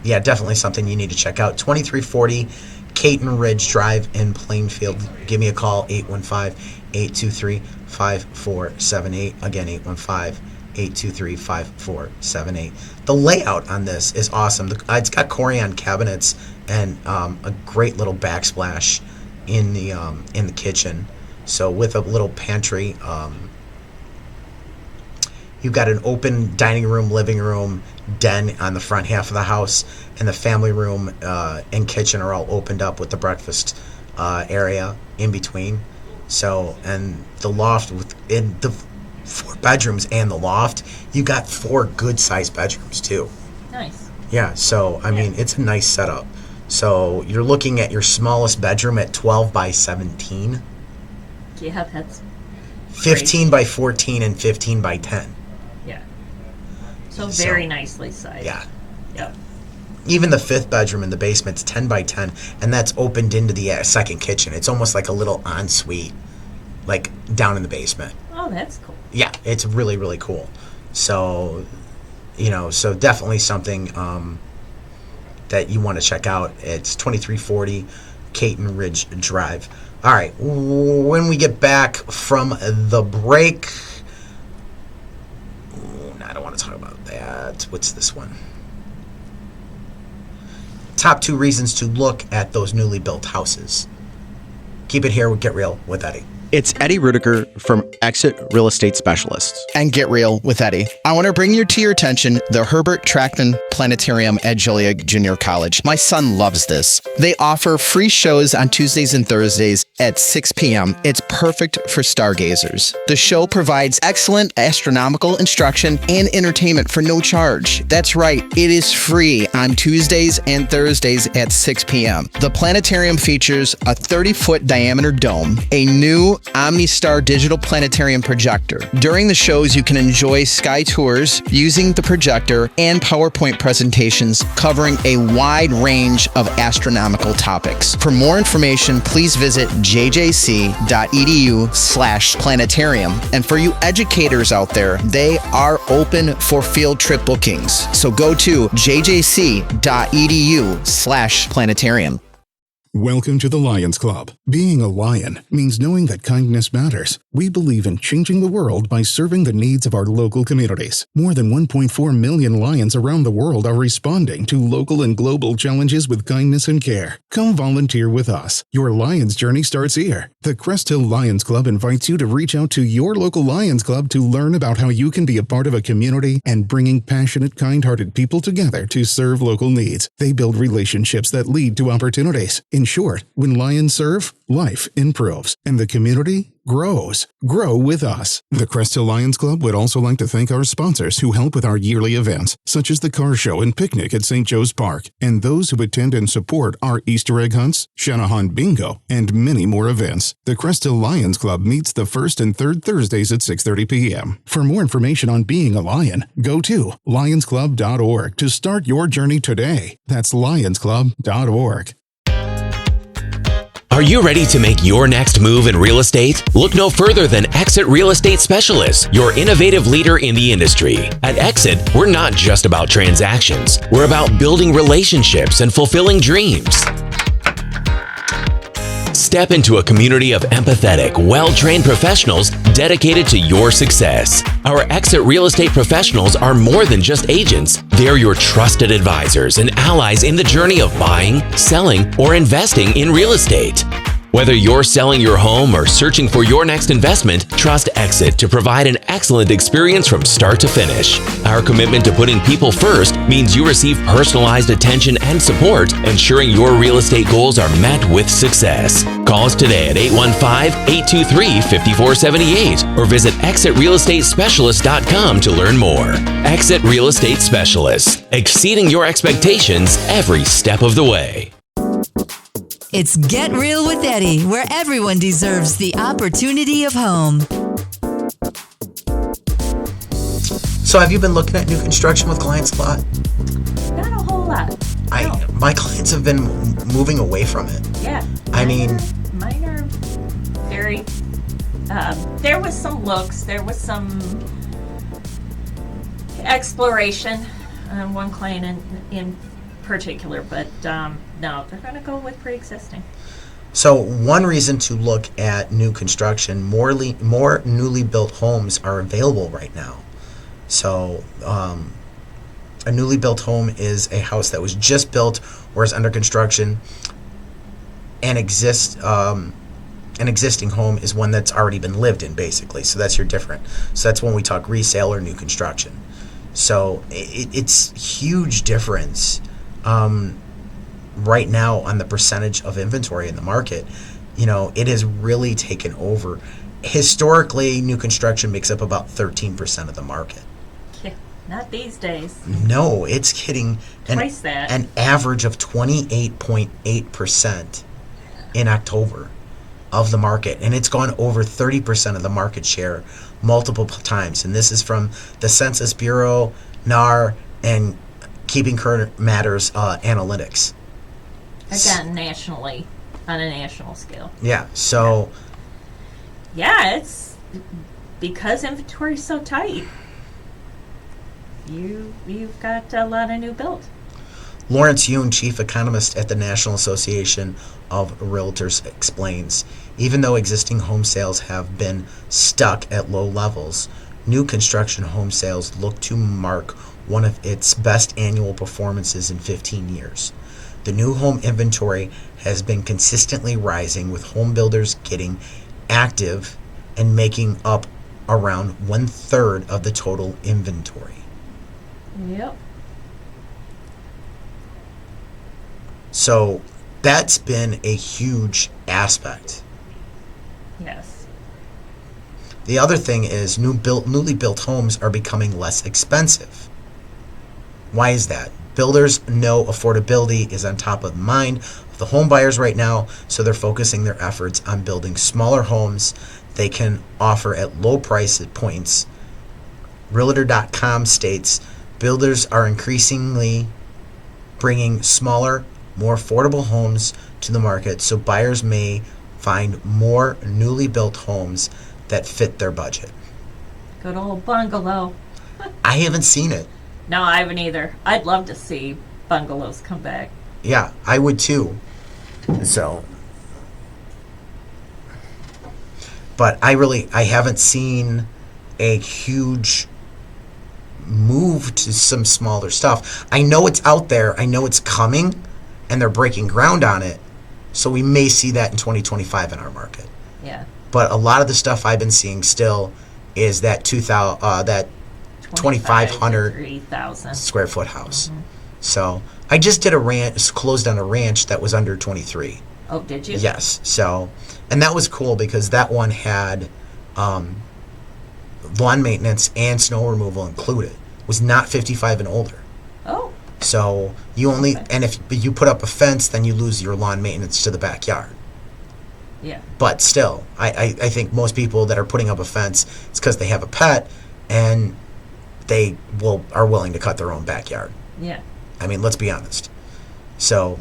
[SPEAKER 2] Definitely something you need to check out. 2340 Caton Ridge Drive in Plainfield. Give me a call, 815-823-5478. Again, 815-823-5478. The layout on this is awesome. It's got Corian cabinets and a great little backsplash in the kitchen. So with a little pantry, you've got an open dining room, living room, den on the front half of the house, and the family room and kitchen are all opened up with the breakfast area in between. So, and the loft in the 4 bedrooms and the loft, you got 4 good-sized bedrooms too.
[SPEAKER 3] Nice.
[SPEAKER 2] Yeah, so I mean, it's a nice setup. So you're looking at your smallest bedroom at 12 by 17,
[SPEAKER 3] Yeah, that's
[SPEAKER 2] 15 by 14, and 15 by 10.
[SPEAKER 3] yeah. So
[SPEAKER 2] So-
[SPEAKER 3] very nicely sized.
[SPEAKER 2] Yeah.
[SPEAKER 3] Yep.
[SPEAKER 2] Even the 5th bedroom in the basement's 10 by 10, and that's opened into the second kitchen. It's almost like a little ensuite, like down in the basement.
[SPEAKER 3] Oh, that's cool.
[SPEAKER 2] Yeah, it's really, really cool. So, so definitely something that you want to check out. It's 2340 Caton Ridge Drive. All right, when we get back from the break, I don't want to talk about that. What's this one? Top 2 reasons to look at those newly built houses. Keep it here with Get Real with Eddie.
[SPEAKER 4] It's Eddie Rudiger from Exit Real Estate Specialists and Get Real with Eddie. I want to bring to your attention the Herbert Trackman Planetarium at Joliet Junior College. My son loves this. They offer free shows on Tuesdays and Thursdays at 6 p.m. It's perfect for stargazers. The show provides excellent astronomical instruction and entertainment for no charge. That's right, it is free on Tuesdays and Thursdays at 6 p.m. The planetarium features a 30-foot diameter dome, a new OmniStar digital planetarium projector. During the shows, you can enjoy sky tours using the projector and PowerPoint presentations covering a wide range of astronomical topics. For more information, please visit jjc.edu/planetarium. And for you educators out there, they are open for field trip bookings. So go to jjc.edu/planetarium.
[SPEAKER 5] Welcome to the Lions Club. Being a lion means knowing that kindness matters. We believe in changing the world by serving the needs of our local communities. More than 1.4 million lions around the world are responding to local and global challenges with kindness and care. Come volunteer with us. Your Lions journey starts here. The Crest Hill Lions Club invites you to reach out to your local Lions Club to learn about how you can be a part of a community and bringing passionate, kind-hearted people together to serve local needs. They build relationships that lead to opportunities. In short, when lions serve, life improves, and the community grows. Grow with us. The Crest Hill Lions Club would also like to thank our sponsors who help with our yearly events, such as the car show and picnic at St. Joe's Park, and those who attend and support our Easter egg hunts, Shanahan Bingo, and many more events. The Crest Hill Lions Club meets the first and third Thursdays at 6:30 p.m. For more information on being a lion, go to lionsclub.org to start your journey today. That's lionsclub.org.
[SPEAKER 6] Are you ready to make your next move in real estate? Look no further than Exit Real Estate Specialists, your innovative leader in the industry. At Exit, we're not just about transactions. We're about building relationships and fulfilling dreams. Step into a community of empathetic, well-trained professionals dedicated to your success. Our Exit Real Estate professionals are more than just agents. They're your trusted advisors and allies in the journey of buying, selling, or investing in real estate. Whether you're selling your home or searching for your next investment, trust Exit to provide an excellent experience from start to finish. Our commitment to putting people first means you receive personalized attention and support, ensuring your real estate goals are met with success. Call us today at 815-823-5478 or visit exitrealestatespecialist.com to learn more. Exit Real Estate Specialists, exceeding your expectations every step of the way.
[SPEAKER 7] It's Get Real with Eddie, where everyone deserves the opportunity of home.
[SPEAKER 2] So have you been looking at new construction with clients a lot?
[SPEAKER 3] Not a whole lot. No.
[SPEAKER 2] My clients have been moving away from it.
[SPEAKER 3] Yeah.
[SPEAKER 2] Mine
[SPEAKER 3] are very. There was some looks. There was some exploration on one client in particular, but no, they're going to go with pre-existing.
[SPEAKER 2] So one reason to look at new construction, more newly built homes are available right now. So a newly built home is a house that was just built or is under construction. An existing home is one that's already been lived in, basically. So that's your different. So that's when we talk resale or new construction. So it's huge difference right now on the percentage of inventory in the market. You know, it has really taken over. Historically, new construction makes up about 13% of the market.
[SPEAKER 3] Yeah, not these days.
[SPEAKER 2] No, it's hitting
[SPEAKER 3] Twice that.
[SPEAKER 2] an average of 28.8% in October of the market, and it's gone over 30% of the market share multiple times. And this is from the Census Bureau, NAR, and Keeping Current Matters analytics.
[SPEAKER 3] Again, nationally, on a national scale.
[SPEAKER 2] Yeah, so...
[SPEAKER 3] Yeah, it's because inventory is so tight. You've got a lot of new build.
[SPEAKER 2] Lawrence Yoon, chief economist at the National Association of Realtors, explains, even though existing home sales have been stuck at low levels, new construction home sales look to mark one of its best annual performances in 15 years. The new home inventory has been consistently rising, with home builders getting active and making up around 1/3 of the total inventory.
[SPEAKER 3] Yep.
[SPEAKER 2] So that's been a huge aspect.
[SPEAKER 3] Yes.
[SPEAKER 2] The other thing is newly built homes are becoming less expensive. Why is that? Builders know affordability is on top of mind of the home buyers right now, so they're focusing their efforts on building smaller homes they can offer at low price points. Realtor.com states builders are increasingly bringing smaller, more affordable homes to the market, so buyers may find more newly built homes that fit their budget.
[SPEAKER 3] Good old bungalow.
[SPEAKER 2] I haven't seen it.
[SPEAKER 3] No, I haven't either. I'd love to see bungalows come back.
[SPEAKER 2] Yeah, I would too. So, but I haven't seen a huge move to some smaller stuff. I know it's out there. I know it's coming, and they're breaking ground on it. So we may see that in 2025 in our market.
[SPEAKER 3] Yeah.
[SPEAKER 2] But a lot of the stuff I've been seeing still is that 2,500
[SPEAKER 3] 3,000
[SPEAKER 2] square foot house. So I just did closed on a ranch that was under 23.
[SPEAKER 3] Oh, did you?
[SPEAKER 2] Yes. So, and that was cool because that one had lawn maintenance and snow removal included. It was not 55 and older.
[SPEAKER 3] Oh.
[SPEAKER 2] So you only, and if you put up a fence, then you lose your lawn maintenance to the backyard.
[SPEAKER 3] Yeah.
[SPEAKER 2] But still, I think most people that are putting up a fence, it's because they have a pet and they are willing to cut their own backyard.
[SPEAKER 3] Yeah.
[SPEAKER 2] I mean, let's be honest. So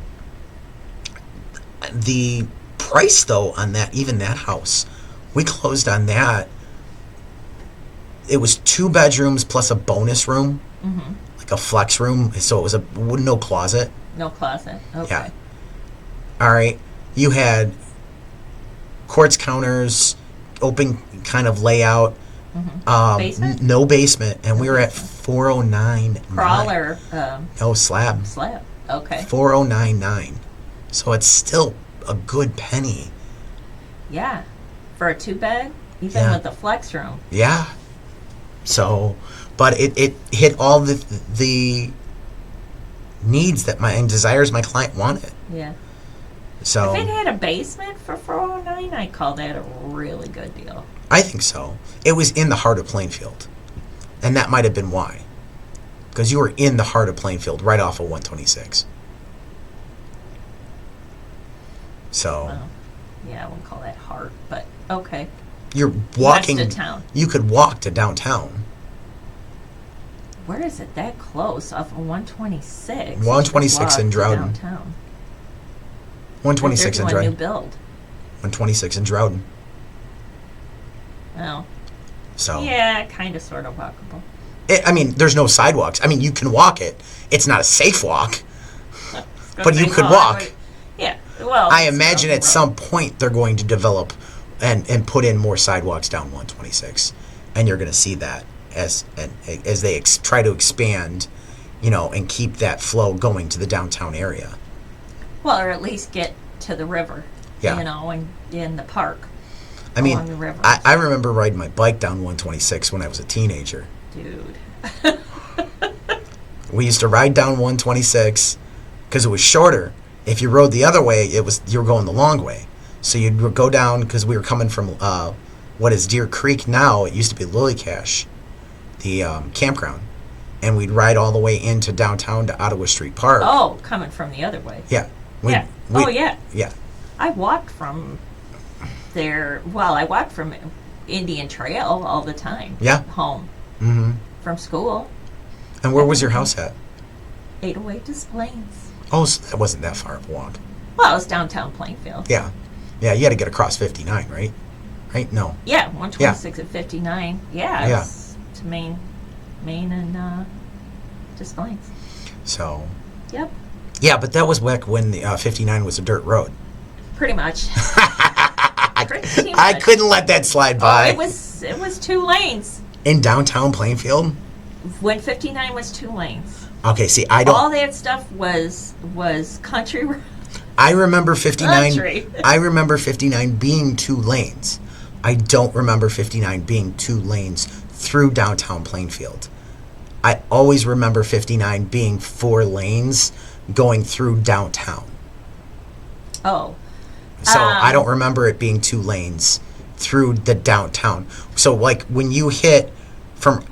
[SPEAKER 2] the price, though, on that, even that house, we closed on that. It was 2 bedrooms plus a bonus room, like a flex room. So it was no closet.
[SPEAKER 3] No closet. Okay.
[SPEAKER 2] Yeah. All right. You had quartz counters, open kind of layout.
[SPEAKER 3] Basement?
[SPEAKER 2] No basement, and we were at 409.
[SPEAKER 3] Crawler.
[SPEAKER 2] No, slab.
[SPEAKER 3] Slab. Okay.
[SPEAKER 2] 4099. So it's still a good penny.
[SPEAKER 3] Yeah. For a 2-bed, even
[SPEAKER 2] Yeah.
[SPEAKER 3] with the flex room.
[SPEAKER 2] Yeah. So, but it hit all the needs and desires my client wanted.
[SPEAKER 3] Yeah.
[SPEAKER 2] So
[SPEAKER 3] If it had a basement for 409, I'd call that a really good deal.
[SPEAKER 2] I think so. It was in the heart of Plainfield, and that might have been why, because you were in the heart of Plainfield, right off of 126. So
[SPEAKER 3] Well, yeah, I wouldn't call that hard, but okay.
[SPEAKER 2] you're walking.
[SPEAKER 3] West of town.
[SPEAKER 2] You could walk to downtown.
[SPEAKER 3] Where is it that close? Off of 126.
[SPEAKER 2] 126 in
[SPEAKER 3] You could walk to
[SPEAKER 2] Droughton.
[SPEAKER 3] Downtown.
[SPEAKER 2] 126 in
[SPEAKER 3] They're doing a new
[SPEAKER 2] Droughton.
[SPEAKER 3] build.
[SPEAKER 2] 126 in Droughton.
[SPEAKER 3] Well,
[SPEAKER 2] So
[SPEAKER 3] yeah, kind of, sort of walkable.
[SPEAKER 2] I mean, there's no sidewalks. I mean, you can walk it. It's not a safe walk. But you could walk.
[SPEAKER 3] Yeah, well.
[SPEAKER 2] I
[SPEAKER 3] it's
[SPEAKER 2] imagine
[SPEAKER 3] a
[SPEAKER 2] at some point they're going to develop and put in more sidewalks down 126, and you're going to see that as they try to expand, and keep that flow going to the downtown area.
[SPEAKER 3] Well, or at least get to the river.
[SPEAKER 2] Yeah.
[SPEAKER 3] And in the park.
[SPEAKER 2] I mean,
[SPEAKER 3] Along the river.
[SPEAKER 2] I remember riding my bike down 126 when I was a teenager.
[SPEAKER 3] Dude.
[SPEAKER 2] We used to ride down 126 because it was shorter. If you rode the other way, you were going the long way. So you'd go down because we were coming from what is Deer Creek now. It used to be Lilycash, the campground, and we'd ride all the way into downtown to Ottawa Street Park.
[SPEAKER 3] Oh, coming from the other way.
[SPEAKER 2] Yeah.
[SPEAKER 3] Yeah. Oh, yeah.
[SPEAKER 2] Yeah.
[SPEAKER 3] I walked from there. Well, I walked from Indian Trail all the time.
[SPEAKER 2] Yeah.
[SPEAKER 3] Home.
[SPEAKER 2] Mm-hmm.
[SPEAKER 3] From school.
[SPEAKER 2] And where was your house at?
[SPEAKER 3] 808 Displays.
[SPEAKER 2] Oh, so that wasn't that far of a walk.
[SPEAKER 3] Well, it was downtown Plainfield.
[SPEAKER 2] Yeah. Yeah, you had to get across 59, right? Right? No.
[SPEAKER 3] Yeah, 126 and 59. Yeah.
[SPEAKER 2] Yeah.
[SPEAKER 3] It's to Main and Displays.
[SPEAKER 2] So.
[SPEAKER 3] Yep.
[SPEAKER 2] Yeah, but that was back when the 59 was a dirt road.
[SPEAKER 3] Pretty much. Pretty
[SPEAKER 2] I
[SPEAKER 3] much.
[SPEAKER 2] couldn't let that slide by.
[SPEAKER 3] It was 2 lanes.
[SPEAKER 2] In downtown Plainfield?
[SPEAKER 3] When 59 was 2 lanes.
[SPEAKER 2] Okay, see, I
[SPEAKER 3] All
[SPEAKER 2] don't.
[SPEAKER 3] that stuff was country.
[SPEAKER 2] I remember 59.
[SPEAKER 3] Country.
[SPEAKER 2] I remember 59 being 2 lanes. I don't remember 59 being 2 lanes through downtown Plainfield. I always remember 59 being 4 lanes going through downtown.
[SPEAKER 3] Oh.
[SPEAKER 2] So I don't remember it being 2 lanes through the downtown. So like when you hit from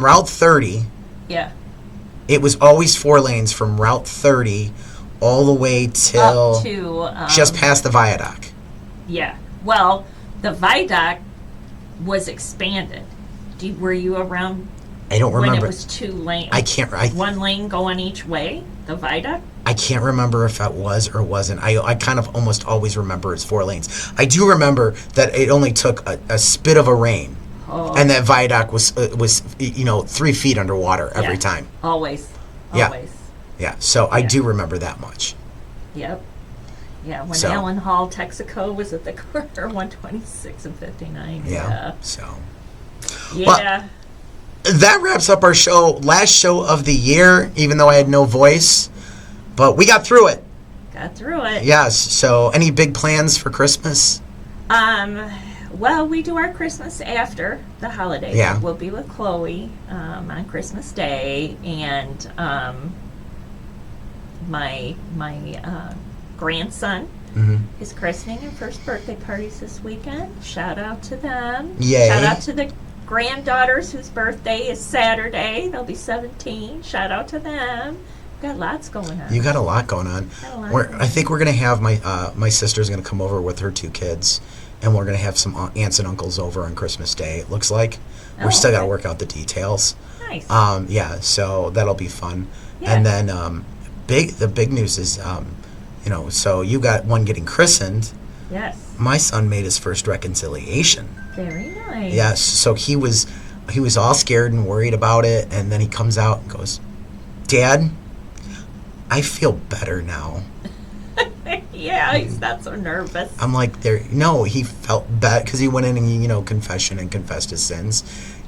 [SPEAKER 2] Route 30,
[SPEAKER 3] Yeah.
[SPEAKER 2] it was always 4 lanes from Route 30 all the way till
[SPEAKER 3] Up to
[SPEAKER 2] just past the viaduct.
[SPEAKER 3] Yeah. Well, the viaduct was expanded. Were you around
[SPEAKER 2] I don't
[SPEAKER 3] when
[SPEAKER 2] remember.
[SPEAKER 3] it was 2 lanes?
[SPEAKER 2] I can't.
[SPEAKER 3] 1 lane going each way. The viaduct.
[SPEAKER 2] I can't remember if that was or wasn't. I kind of almost always remember it's 4 lanes. I do remember that it only took a spit of a rain, and that viaduct was 3 feet underwater every
[SPEAKER 3] Yeah.
[SPEAKER 2] time.
[SPEAKER 3] Always.
[SPEAKER 2] Yeah.
[SPEAKER 3] Always.
[SPEAKER 2] Yeah. So I
[SPEAKER 3] Yeah.
[SPEAKER 2] do remember that much.
[SPEAKER 3] Yep. Yeah, when
[SPEAKER 2] So-
[SPEAKER 3] Allen Hall, Texaco was at the corner, 126 and 59.
[SPEAKER 2] Yeah. So
[SPEAKER 3] Yeah.
[SPEAKER 2] that wraps up our show. Last show of the year, even though I had no voice, but we got through it.
[SPEAKER 3] Got through it.
[SPEAKER 2] Yes. So, any big plans for Christmas?
[SPEAKER 3] Well, we do our Christmas after the holiday.
[SPEAKER 2] Yeah.
[SPEAKER 3] We'll be with Chloe on Christmas Day, and my grandson, his christening and first birthday parties this weekend. Shout out to them.
[SPEAKER 2] Yay.
[SPEAKER 3] Shout out to the granddaughters whose birthday is Saturday. They'll be 17. Shout out to them. We've got lots going on.
[SPEAKER 2] You got a lot going on.
[SPEAKER 3] Got a lot going on.
[SPEAKER 2] I think we're gonna have my sister's gonna come over with her 2 kids, and we're gonna have some aunts and uncles over on Christmas Day. It looks like we're
[SPEAKER 3] Oh,
[SPEAKER 2] still gotta
[SPEAKER 3] okay.
[SPEAKER 2] work out the details.
[SPEAKER 3] Nice.
[SPEAKER 2] Yeah, so that'll be fun.
[SPEAKER 3] Yeah.
[SPEAKER 2] And then the big news is, so you got one getting christened.
[SPEAKER 3] Yes.
[SPEAKER 2] My son made his first reconciliation.
[SPEAKER 3] Very nice.
[SPEAKER 2] Yes, so he was all scared and worried about it, and then he comes out and goes, "Dad, I feel better now."
[SPEAKER 3] Yeah, he's not so nervous.
[SPEAKER 2] I'm like, no, he felt bad because he went in and confession and confessed his sins.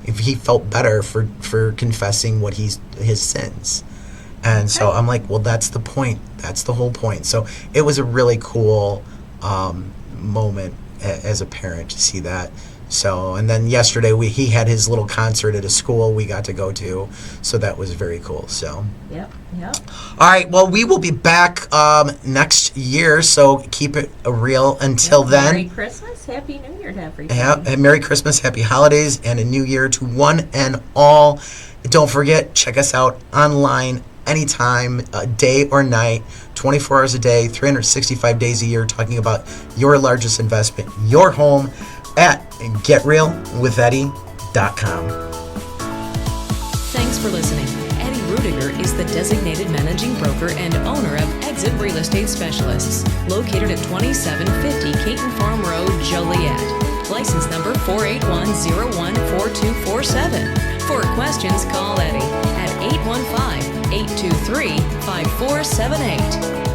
[SPEAKER 2] If he felt better for confessing what his sins, and so I'm like, well, that's the point. That's the whole point. So it was a really cool moment as a parent to see that. So, and then yesterday he had his little concert at a school we got to go to, so that was very cool. So.
[SPEAKER 3] Yep.
[SPEAKER 2] All right, well, we will be back next year, so keep it real until then.
[SPEAKER 3] Merry Christmas, Happy New Year to everybody.
[SPEAKER 2] Yeah, Merry Christmas, Happy Holidays, and a New Year to one and all. Don't forget, check us out online anytime, day or night, 24 hours a day, 365 days a year, talking about your largest investment, your home, at GetRealWithEddie.com.
[SPEAKER 1] Thanks for listening. Eddie Rudiger is the designated managing broker and owner of Exit Real Estate Specialists, located at 2750 Caton Farm Road, Joliet. License number 481014247. For questions, call Eddie at 815-823-5478.